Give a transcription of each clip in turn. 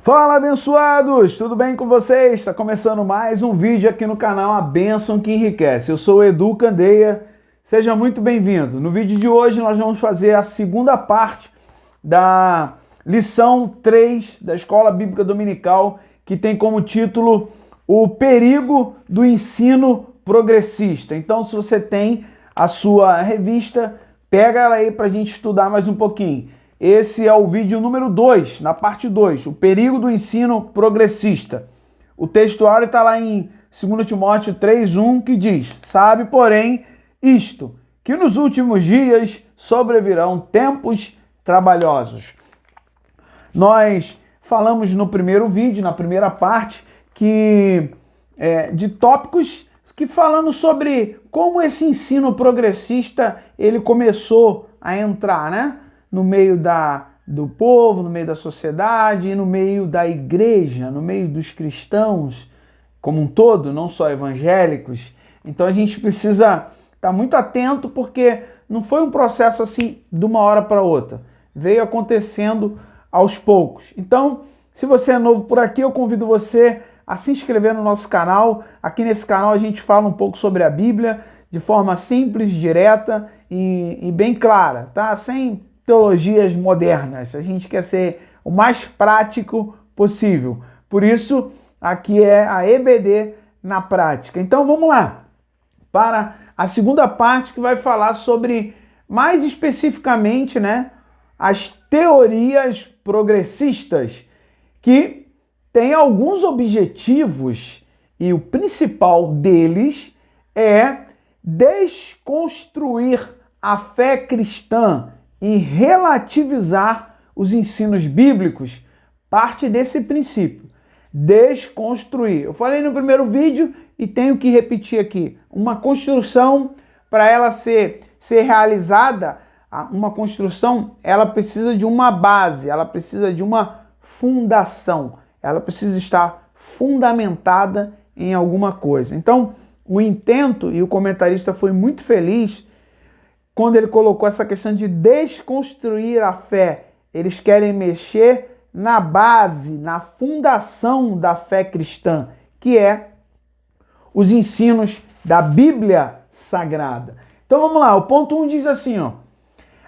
Fala, abençoados! Tudo bem com vocês? Está começando mais um vídeo aqui no canal A Bênção que Enriquece. Eu sou o Edu Candeia, seja muito bem-vindo. No vídeo de hoje nós vamos fazer a segunda parte da lição 3 da Escola Bíblica Dominical, que tem como título O Perigo do Ensino Progressista. Então, se você tem a sua revista, pega ela aí para a gente estudar mais um pouquinho. Esse é o vídeo número 2, na parte 2, o perigo do ensino progressista. O textuário está lá em 2 Timóteo 3:1, que diz: sabe, porém, isto, que nos últimos dias sobrevirão tempos trabalhosos. Nós falamos no primeiro vídeo, na primeira parte, de tópicos que falando sobre como esse ensino progressista ele começou a entrar, né? No meio do povo, no meio da sociedade, no meio da igreja, no meio dos cristãos como um todo, não só evangélicos. Então a gente precisa estar muito atento, porque não foi um processo assim de uma hora para outra. Veio acontecendo aos poucos. Então, se você é novo por aqui, eu convido você a se inscrever no nosso canal. Aqui nesse canal a gente fala um pouco sobre a Bíblia de forma simples, direta e bem clara, tá? Sem teologias modernas. A gente quer ser o mais prático possível. Por isso, aqui é a EBD na prática. Então vamos lá para a segunda parte, que vai falar sobre, mais especificamente, né, as teorias progressistas, que têm alguns objetivos e o principal deles é desconstruir a fé cristã e relativizar os ensinos bíblicos. Parte desse princípio, desconstruir. Eu falei no primeiro vídeo e tenho que repetir aqui. Uma construção, para ela ser realizada, uma construção, ela precisa de uma base, ela precisa de uma fundação, ela precisa estar fundamentada em alguma coisa. Então, o intento, e o comentarista foi muito feliz quando ele colocou essa questão de desconstruir a fé. Eles querem mexer na base, na fundação da fé cristã, que é os ensinos da Bíblia Sagrada. Então vamos lá, o ponto 1 diz assim, ó,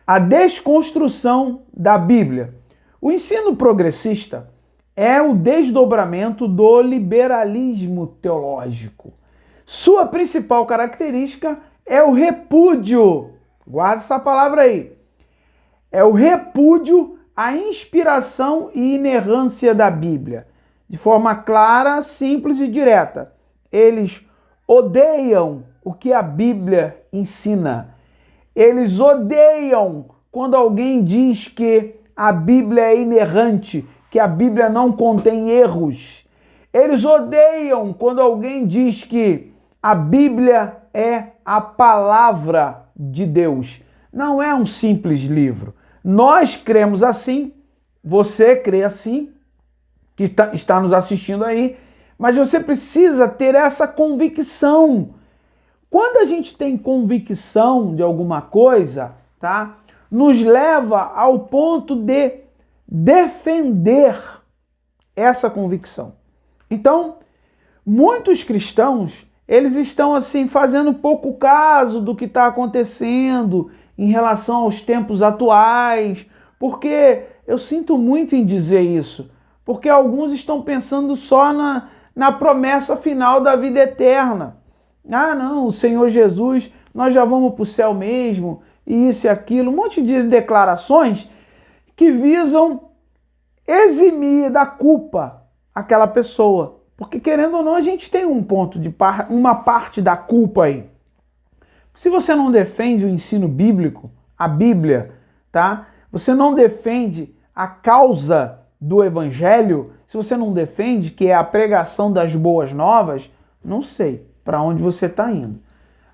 a desconstrução da Bíblia. O ensino progressista é o desdobramento do liberalismo teológico. Sua principal característica é o repúdio. Guarda essa palavra aí. É o repúdio à inspiração e inerrância da Bíblia. De forma clara, simples e direta. Eles odeiam o que a Bíblia ensina. Eles odeiam quando alguém diz que a Bíblia é inerrante, que a Bíblia não contém erros. Eles odeiam quando alguém diz que a Bíblia é a palavra de Deus. Não é um simples livro. Nós cremos assim, você crê assim, que está nos assistindo aí, mas você precisa ter essa convicção. Quando a gente tem convicção de alguma coisa, tá? Nos leva ao ponto de defender essa convicção. Então, muitos cristãos, eles estão assim fazendo pouco caso do que está acontecendo em relação aos tempos atuais, porque eu sinto muito em dizer isso, porque alguns estão pensando só na promessa final da vida eterna. Ah, não, o Senhor Jesus, nós já vamos para o céu mesmo, e isso e aquilo, um monte de declarações que visam eximir da culpa aquela pessoa. Porque, querendo ou não, a gente tem uma parte da culpa aí. Se você não defende o ensino bíblico, a Bíblia, tá? Você não defende a causa do Evangelho, se você não defende, que é a pregação das boas novas, não sei para onde você está indo,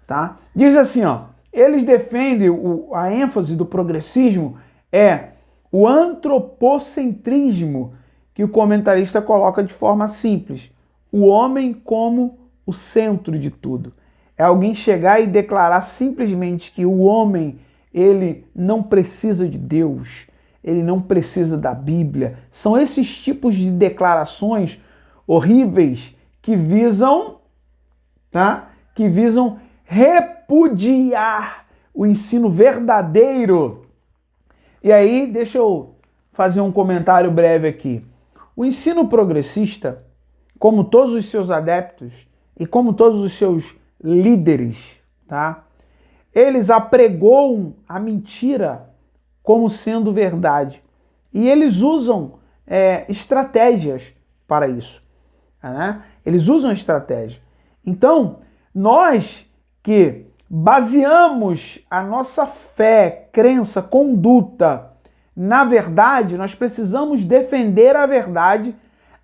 tá? Diz assim, ó, eles defendem a ênfase do progressismo é o antropocentrismo, que o comentarista coloca de forma simples. O homem como o centro de tudo. É alguém chegar e declarar simplesmente que o homem, ele não precisa de Deus. ele não precisa da Bíblia. São esses tipos de declarações horríveis que visam, tá? Que visam repudiar o ensino verdadeiro. E aí, deixa eu fazer um comentário breve aqui. O ensino progressista, como todos os seus adeptos e como todos os seus líderes, tá? Eles apregoam a mentira como sendo verdade. E eles usam estratégias para isso. Né? Eles usam estratégia. Então, nós que baseamos a nossa fé, crença, conduta na verdade, nós precisamos defender a verdade,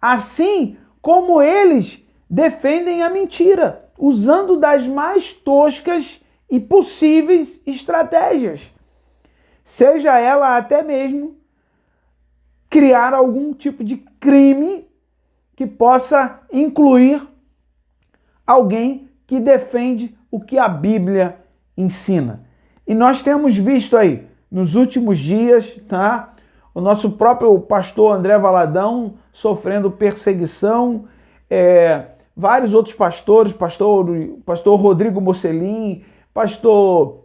assim como eles defendem a mentira, usando das mais toscas e possíveis estratégias. Seja ela até mesmo criar algum tipo de crime que possa incluir alguém que defende o que a Bíblia ensina. E nós temos visto aí, nos últimos dias, tá? O nosso próprio pastor André Valadão sofrendo perseguição, vários outros pastores, pastor Rodrigo Mocelin,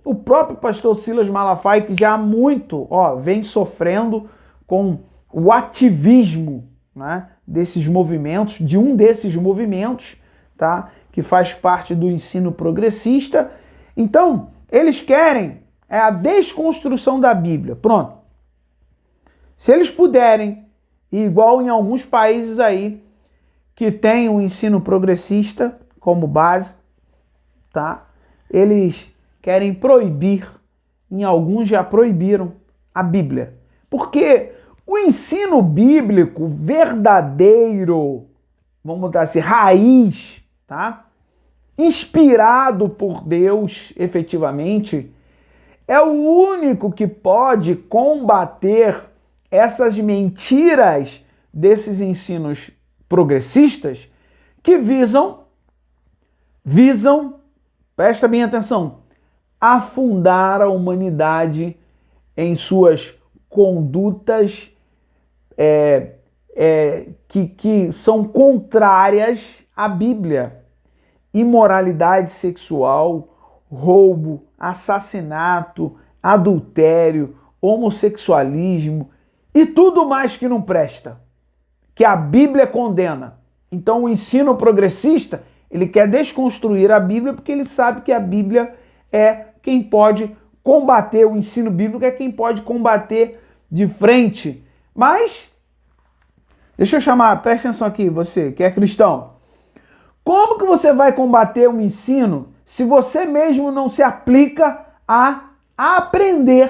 o próprio pastor Silas Malafaia, que já há muito vem sofrendo com o ativismo, né, desses movimentos, de um desses movimentos, tá, que faz parte do ensino progressista. Então, eles querem a desconstrução da Bíblia. Pronto. Se eles puderem, igual em alguns países aí, que tem o ensino progressista como base, tá? Eles querem proibir, em alguns já proibiram, a Bíblia. Porque o ensino bíblico verdadeiro, vamos botar assim, raiz, tá? Inspirado por Deus, efetivamente, é o único que pode combater essas mentiras desses ensinos progressistas que visam, presta bem atenção, afundar a humanidade em suas condutas que são contrárias à Bíblia. Imoralidade sexual, roubo, assassinato, adultério, homossexualismo e tudo mais que não presta, que a Bíblia condena. Então o ensino progressista, ele quer desconstruir a Bíblia porque ele sabe que a Bíblia é quem pode combater, o ensino bíblico é quem pode combater de frente. Mas, deixa eu chamar, presta atenção aqui, você que é cristão. Como que você vai combater um ensino se você mesmo não se aplica a aprender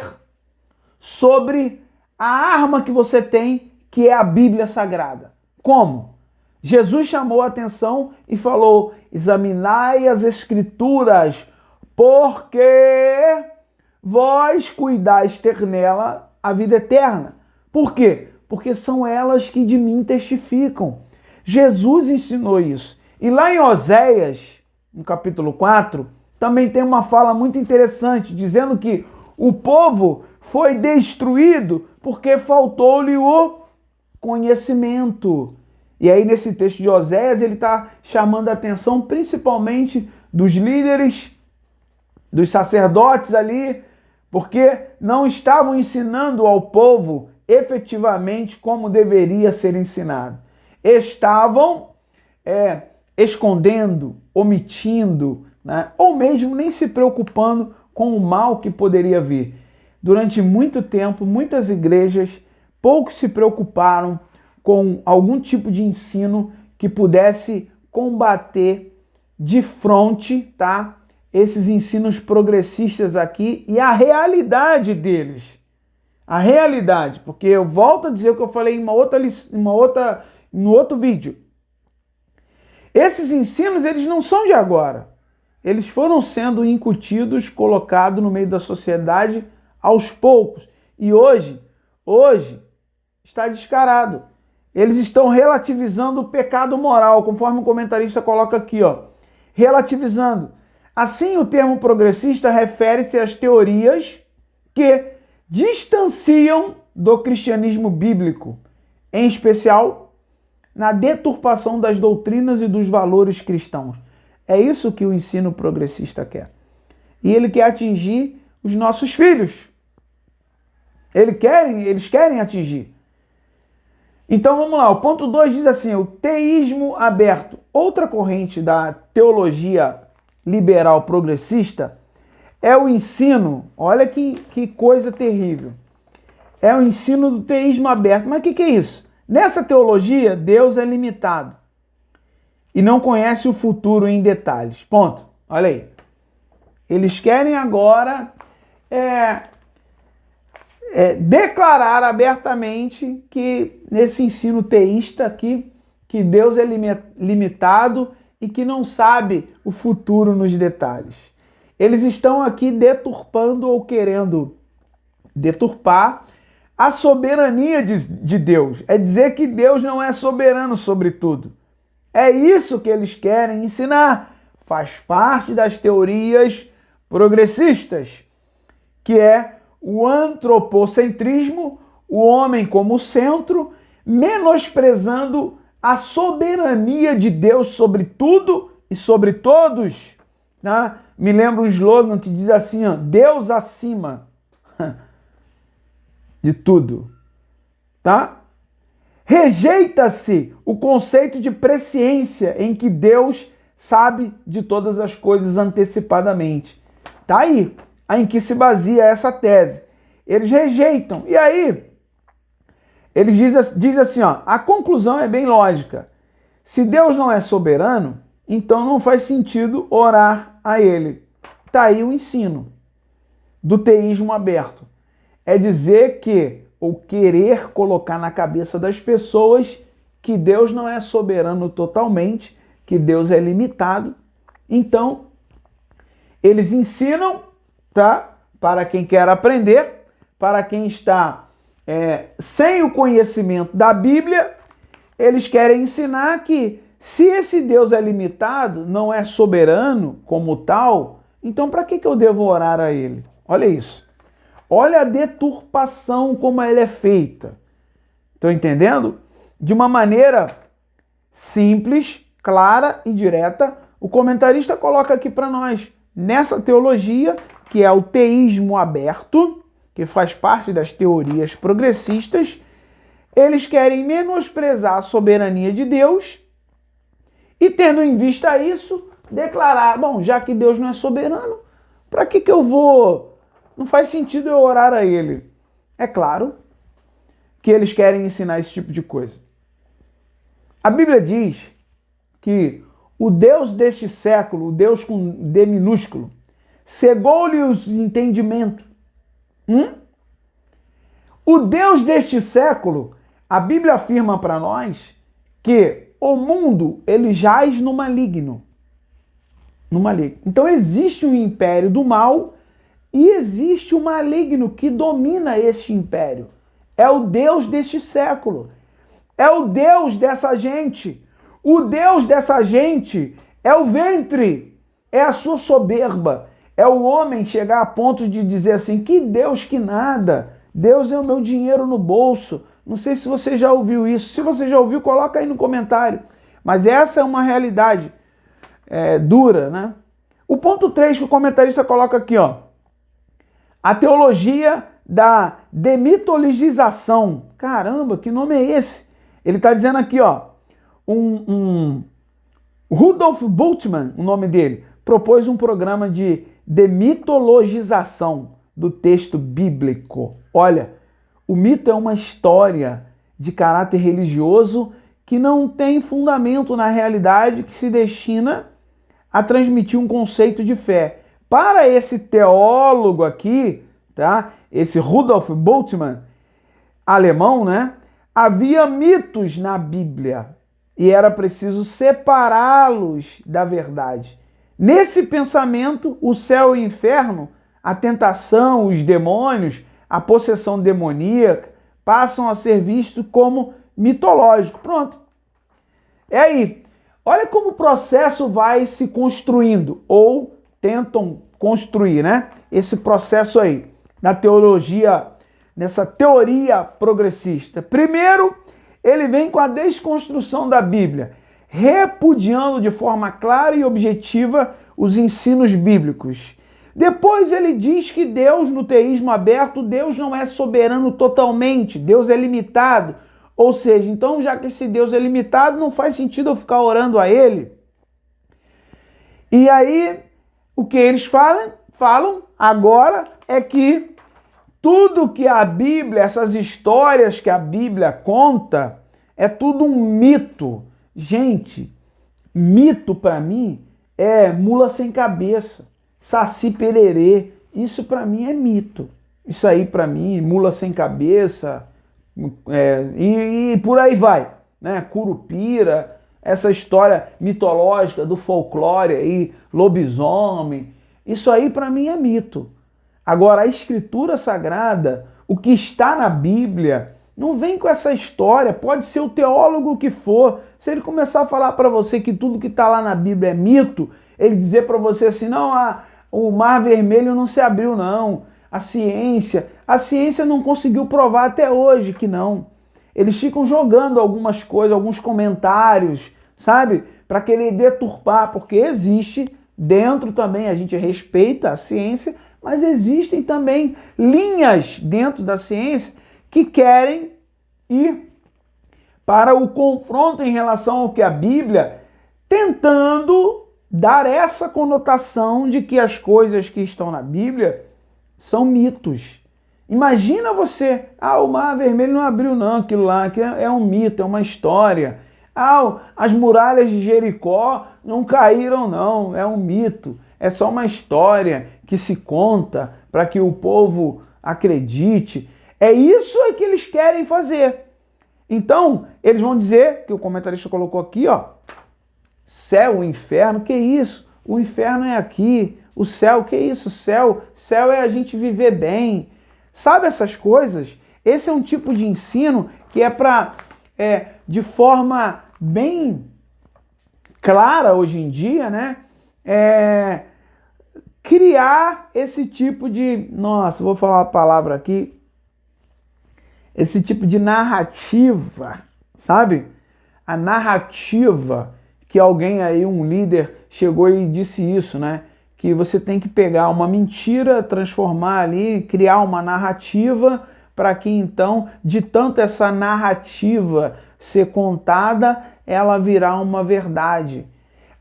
sobre a arma que você tem, que é a Bíblia Sagrada? Como? Jesus chamou a atenção e falou: examinai as Escrituras, porque vós cuidais ter nela a vida eterna. Por quê? Porque são elas que de mim testificam. Jesus ensinou isso. E lá em Oséias, no capítulo 4, também tem uma fala muito interessante, dizendo que o povo foi destruído porque faltou-lhe o conhecimento. E aí nesse texto de Oséias ele está chamando a atenção principalmente dos líderes, dos sacerdotes ali, porque não estavam ensinando ao povo efetivamente como deveria ser ensinado. Estavam escondendo, omitindo, né? Ou mesmo nem se preocupando com o mal que poderia vir. Durante muito tempo, muitas igrejas pouco se preocuparam com algum tipo de ensino que pudesse combater de frente, tá? Esses ensinos progressistas aqui e a realidade deles. A realidade, porque eu volto a dizer o que eu falei em no outro vídeo. Esses ensinos, eles não são de agora. Eles foram sendo incutidos, colocados no meio da sociedade aos poucos. E hoje está descarado. Eles estão relativizando o pecado moral, conforme o comentarista coloca aqui, relativizando. Assim, o termo progressista refere-se às teorias que distanciam do cristianismo bíblico, em especial na deturpação das doutrinas e dos valores cristãos. É isso que o ensino progressista quer. E ele quer atingir os nossos filhos. Eles querem atingir. Então vamos lá, o ponto 2 diz assim, o teísmo aberto. Outra corrente da teologia liberal progressista é o ensino, olha que coisa terrível, é o ensino do teísmo aberto. Mas o que é isso? Nessa teologia, Deus é limitado e não conhece o futuro em detalhes. Ponto. Olha aí. Eles querem agora declarar abertamente que nesse ensino teísta aqui, que Deus é limitado e que não sabe o futuro nos detalhes. Eles estão aqui deturpando ou querendo deturpar a soberania de Deus. É dizer que Deus não é soberano sobre tudo. É isso que eles querem ensinar. Faz parte das teorias progressistas, que é o antropocentrismo, o homem como centro, menosprezando a soberania de Deus sobre tudo e sobre todos. Tá? Me lembra um slogan que diz assim, ó, Deus acima de tudo. Tá? Rejeita-se o conceito de presciência em que Deus sabe de todas as coisas antecipadamente. Tá aí em que se baseia essa tese. Eles rejeitam. E aí, eles dizem assim, ó, a conclusão é bem lógica. Se Deus não é soberano, então não faz sentido orar a Ele. Tá aí o ensino do teísmo aberto. É dizer que, ou querer colocar na cabeça das pessoas que Deus não é soberano totalmente, que Deus é limitado. Então, eles ensinam, tá? Para quem quer aprender, para quem está sem o conhecimento da Bíblia, eles querem ensinar que se esse Deus é limitado, não é soberano como tal, então para que eu devo orar a Ele? Olha isso. Olha a deturpação como ela é feita. Estão entendendo? De uma maneira simples, clara e direta, o comentarista coloca aqui para nós, nessa teologia, que é o teísmo aberto, que faz parte das teorias progressistas, eles querem menosprezar a soberania de Deus e, tendo em vista isso, declarar, bom, já que Deus não é soberano, para que eu vou... Não faz sentido eu orar a Ele. É claro que eles querem ensinar esse tipo de coisa. A Bíblia diz que o Deus deste século, o Deus com D minúsculo, cegou-lhe os entendimentos. O Deus deste século, a Bíblia afirma para nós que o mundo, ele jaz no maligno. No maligno. Então existe um império do mal e existe o maligno que domina este império. É o Deus deste século. É o Deus dessa gente. O Deus dessa gente é o ventre, é a sua soberba. É o homem chegar a ponto de dizer assim, que Deus que nada. Deus é o meu dinheiro no bolso. Não sei se você já ouviu isso. Se você já ouviu, coloca aí no comentário. Mas essa é uma realidade dura, né? O ponto 3 que o comentarista coloca aqui, ó. A teologia da demitologização. Caramba, que nome é esse? Ele está dizendo aqui, ó, Rudolf Bultmann, o nome dele, propôs um programa de demitologização do texto bíblico. Olha, o mito é uma história de caráter religioso que não tem fundamento na realidade, que se destina a transmitir um conceito de fé. Para esse teólogo aqui, tá? Esse Rudolf Bultmann, alemão, né? Havia mitos na Bíblia e era preciso separá-los da verdade. Nesse pensamento, o céu e o inferno, a tentação, os demônios, a possessão demoníaca passam a ser vistos como mitológico. Pronto. É aí. Olha como o processo vai se construindo, ou tentam construir, né? Esse processo aí, da teologia nessa teoria progressista? Primeiro, ele vem com a desconstrução da Bíblia, repudiando de forma clara e objetiva os ensinos bíblicos. Depois ele diz que Deus, no teísmo aberto, Deus não é soberano totalmente, Deus é limitado. Ou seja, então já que esse Deus é limitado, não faz sentido eu ficar orando a ele. E aí, o que eles falam agora é que tudo que a Bíblia, essas histórias que a Bíblia conta, é tudo um mito. Gente, mito para mim é mula sem cabeça, saci pererê. Isso para mim é mito. Isso aí para mim, mula sem cabeça, e por aí vai, né? Curupira, essa história mitológica do folclore aí, lobisomem, isso aí para mim é mito. Agora, a Escritura Sagrada, o que está na Bíblia, não vem com essa história, pode ser o teólogo que for. Se ele começar a falar para você que tudo que está lá na Bíblia é mito, ele dizer para você assim, não, o Mar Vermelho não se abriu não, a ciência não conseguiu provar até hoje que não. Eles ficam jogando algumas coisas, alguns comentários, sabe? Para querer deturpar, porque existe dentro também, a gente respeita a ciência, mas existem também linhas dentro da ciência que querem ir para o confronto em relação ao que a Bíblia, tentando dar essa conotação de que as coisas que estão na Bíblia são mitos. Imagina você, o Mar Vermelho não abriu não, aquilo lá que é um mito, é uma história. As muralhas de Jericó não caíram não, é um mito. É só uma história que se conta para que o povo acredite. É isso que eles querem fazer. Então, eles vão dizer, que o comentarista colocou aqui, céu, inferno, que isso? O inferno é aqui. O céu, que isso? Céu é a gente viver bem. Sabe essas coisas? Esse é um tipo de ensino que é para, de forma bem clara hoje em dia, né? Criar esse tipo de... Nossa, vou falar uma palavra aqui. Esse tipo de narrativa, sabe? A narrativa que alguém aí, um líder, chegou e disse isso, né? Que você tem que pegar uma mentira, transformar ali, criar uma narrativa para que então, de tanto essa narrativa ser contada, ela virar uma verdade.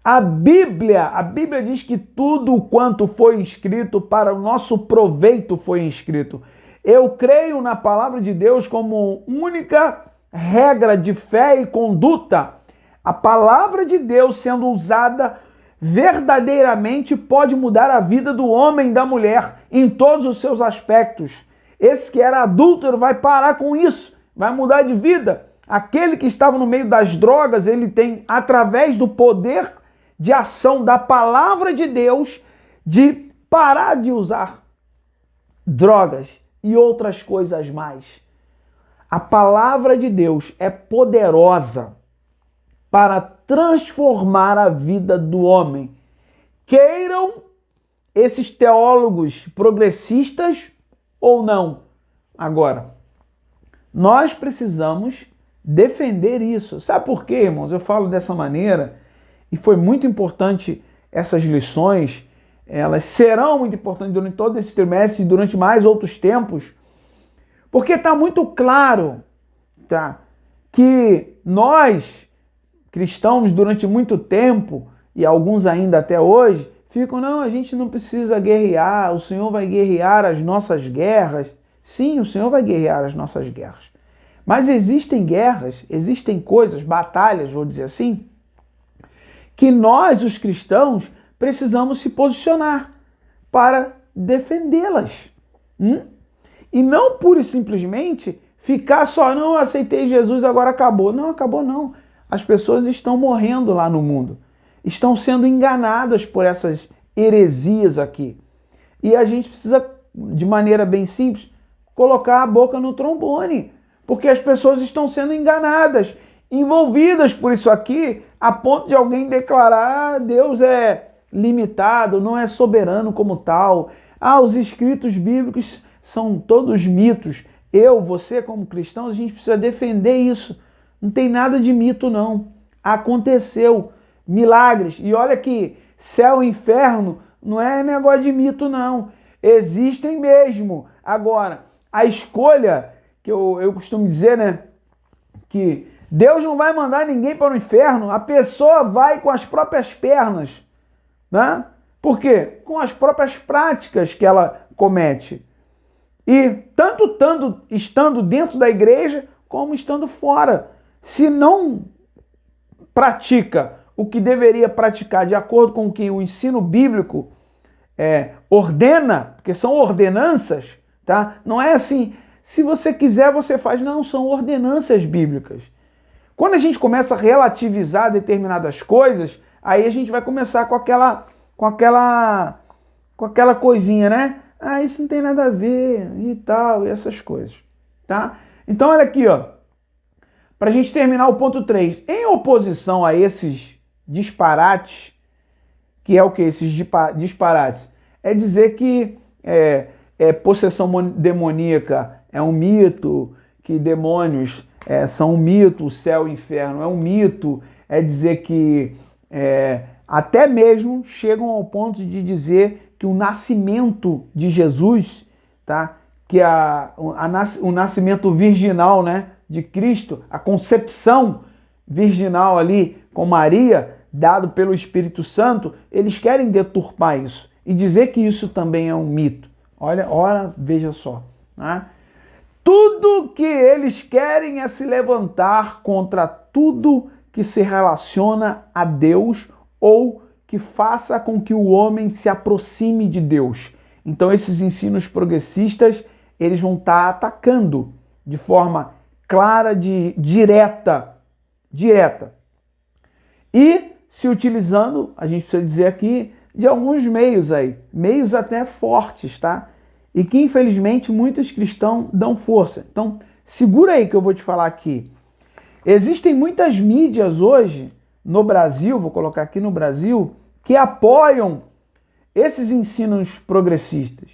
A Bíblia diz que tudo quanto foi escrito para o nosso proveito foi escrito. Eu creio na palavra de Deus como única regra de fé e conduta. A palavra de Deus sendo usada verdadeiramente pode mudar a vida do homem e da mulher em todos os seus aspectos. Esse que era adúltero vai parar com isso, vai mudar de vida. Aquele que estava no meio das drogas, ele tem, através do poder de ação da palavra de Deus, de parar de usar drogas e outras coisas mais. A palavra de Deus é poderosa para transformar a vida do homem. Queiram esses teólogos progressistas ou não. Agora, nós precisamos defender isso. Sabe por quê, irmãos? Eu falo dessa maneira e foi muito importante essas lições. Elas serão muito importantes durante todo esse trimestre e durante mais outros tempos, porque está muito claro, tá, que nós, cristãos, durante muito tempo, e alguns ainda até hoje, ficam, não, a gente não precisa guerrear, o Senhor vai guerrear as nossas guerras. Sim, o Senhor vai guerrear as nossas guerras. Mas existem guerras, existem coisas, batalhas, vou dizer assim, que nós, os cristãos, precisamos se posicionar para defendê-las. E não pura e simplesmente ficar só, não, aceitei Jesus, agora acabou. Não, acabou não. As pessoas estão morrendo lá no mundo. Estão sendo enganadas por essas heresias aqui. E a gente precisa, de maneira bem simples, colocar a boca no trombone. Porque as pessoas estão sendo enganadas, envolvidas por isso aqui, a ponto de alguém declarar, Deus é limitado, não é soberano como tal. Os escritos bíblicos são todos mitos. você como cristão, a gente precisa defender isso. Não tem nada de mito, não. Aconteceu milagres. E olha que céu e inferno não é negócio de mito, não. Existem mesmo. Agora, a escolha, que eu costumo dizer, né? Que Deus não vai mandar ninguém para o inferno, a pessoa vai com as próprias pernas, né? Por quê? Com as próprias práticas que ela comete. E tanto estando dentro da igreja, como estando fora. Se não pratica o que deveria praticar de acordo com o que o ensino bíblico ordena, porque são ordenanças, tá? Não é assim, se você quiser você faz, não, são ordenanças bíblicas. Quando a gente começa a relativizar determinadas coisas, aí a gente vai começar com aquela coisinha, né? Ah, isso não tem nada a ver e tal, e essas coisas, tá? Então olha aqui, ó, para a gente terminar o ponto 3. Em oposição a esses disparates, que é o que? Esses disparates? É dizer que possessão demoníaca é um mito, que demônios são um mito, o céu e o inferno é um mito, é dizer que até mesmo chegam ao ponto de dizer que o nascimento de Jesus, tá? Que o nascimento virginal, né, de Cristo, a concepção virginal ali com Maria, dado pelo Espírito Santo, eles querem deturpar isso e dizer que isso também é um mito. Olha, veja só, né? Tudo que eles querem é se levantar contra tudo que se relaciona a Deus ou que faça com que o homem se aproxime de Deus. Então esses ensinos progressistas, eles vão estar atacando de forma clara, direta. E se utilizando, a gente precisa dizer aqui, de alguns meios aí, meios até fortes, tá? E que infelizmente muitos cristãos dão força. Então, segura aí que eu vou te falar aqui. Existem muitas mídias hoje no Brasil, vou colocar aqui no Brasil, que apoiam esses ensinos progressistas.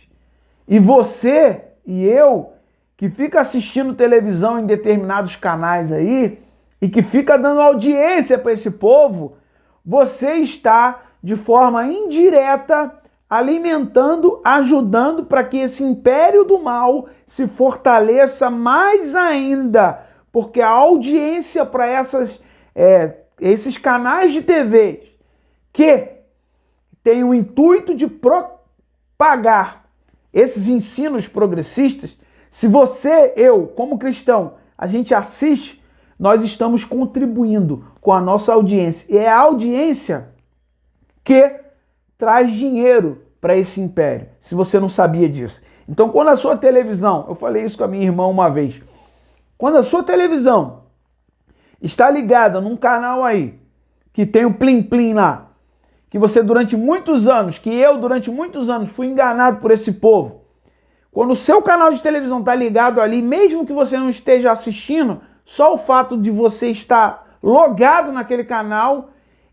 E você e eu, que fica assistindo televisão em determinados canais aí, e que fica dando audiência para esse povo, você está, de forma indireta, alimentando, ajudando para que esse império do mal se fortaleça mais ainda, porque a audiência para esses canais de TV que tem o intuito de propagar esses ensinos progressistas, se você, eu, como cristão, a gente assiste, nós estamos contribuindo com a nossa audiência. E é a audiência que traz dinheiro para esse império, se você não sabia disso. Então, quando a sua televisão, eu falei isso com a minha irmã uma vez, quando a sua televisão está ligada num canal aí, que tem o Plim Plim lá, que você durante muitos anos, que eu durante muitos anos fui enganado por esse povo, quando o seu canal de televisão está ligado ali, mesmo que você não esteja assistindo, só o fato de você estar logado naquele canal,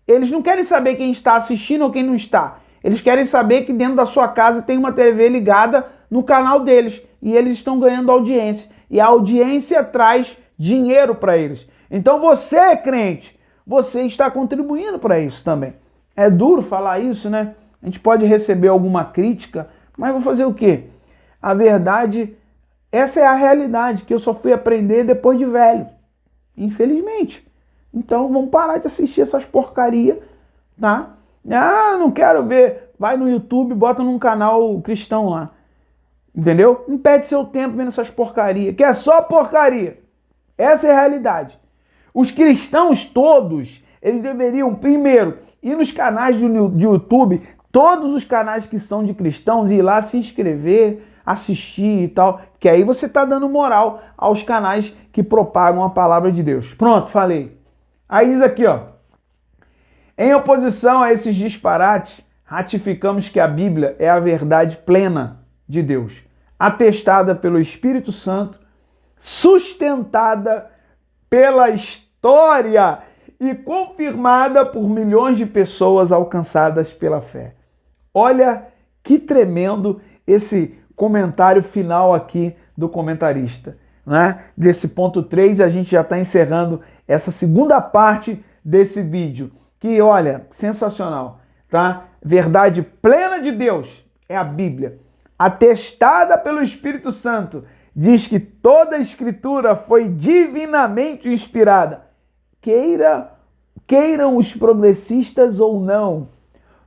eles não querem saber quem está assistindo ou quem não está. Eles querem saber que dentro da sua casa tem uma TV ligada no canal deles e eles estão ganhando audiência. E a audiência traz dinheiro para eles. Então você, crente, você está contribuindo para isso também. É duro falar isso, né? A gente pode receber alguma crítica, mas vou fazer o quê? A verdade, essa é a realidade que eu só fui aprender depois de velho. Infelizmente. Então vamos parar de assistir essas porcarias, tá? Ah, não quero ver. Vai no YouTube, bota num canal cristão lá. Entendeu? Não perde seu tempo vendo essas porcarias, que é só porcaria. Essa é a realidade. Os cristãos todos, eles deveriam, primeiro, ir nos canais de YouTube, todos os canais que são de cristãos, ir lá se inscrever, assistir e tal, que aí você está dando moral aos canais que propagam a palavra de Deus. Pronto, falei. Aí diz aqui, ó. Em oposição a esses disparates, ratificamos que a Bíblia é a verdade plena de Deus, atestada pelo Espírito Santo, sustentada pela história e confirmada por milhões de pessoas alcançadas pela fé. Olha que tremendo esse comentário final aqui do comentarista. Né? Desse ponto 3, a gente já está encerrando essa segunda parte desse vídeo, que, olha, sensacional, tá? Verdade plena de Deus é a Bíblia, atestada pelo Espírito Santo, diz que toda a Escritura foi divinamente inspirada. Queiram os progressistas ou não,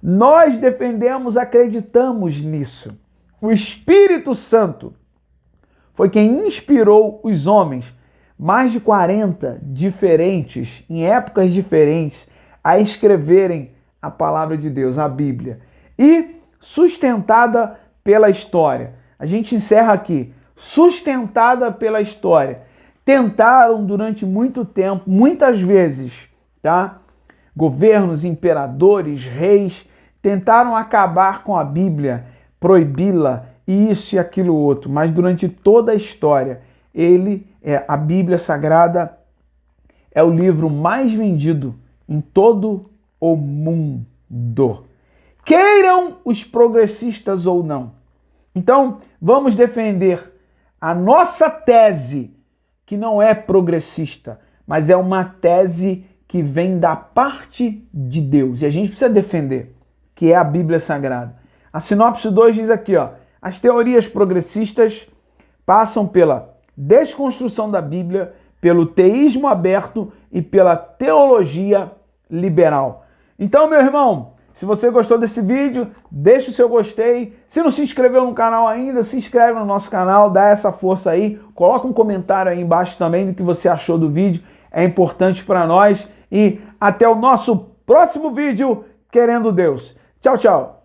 nós defendemos, acreditamos nisso. O Espírito Santo foi quem inspirou os homens, mais de 40 diferentes, em épocas diferentes, a escreverem a palavra de Deus, a Bíblia. E sustentada pela história. A gente encerra aqui. Sustentada pela história. Tentaram durante muito tempo, muitas vezes, tá? Governos, imperadores, reis, tentaram acabar com a Bíblia, proibi-la, isso e aquilo outro, mas durante toda a história, a Bíblia Sagrada é o livro mais vendido em todo o mundo. Queiram os progressistas ou não. Então, vamos defender a nossa tese, que não é progressista, mas é uma tese que vem da parte de Deus. E a gente precisa defender, que é a Bíblia Sagrada. A sinopse 2 diz aqui, ó, as teorias progressistas passam pela desconstrução da Bíblia, pelo teísmo aberto e pela teologia liberal. Então, meu irmão, se você gostou desse vídeo, deixa o seu gostei. Se não se inscreveu no canal ainda, se inscreve no nosso canal, dá essa força aí. Coloca um comentário aí embaixo também do que você achou do vídeo. É importante para nós. E até o nosso próximo vídeo, querendo Deus. Tchau, tchau.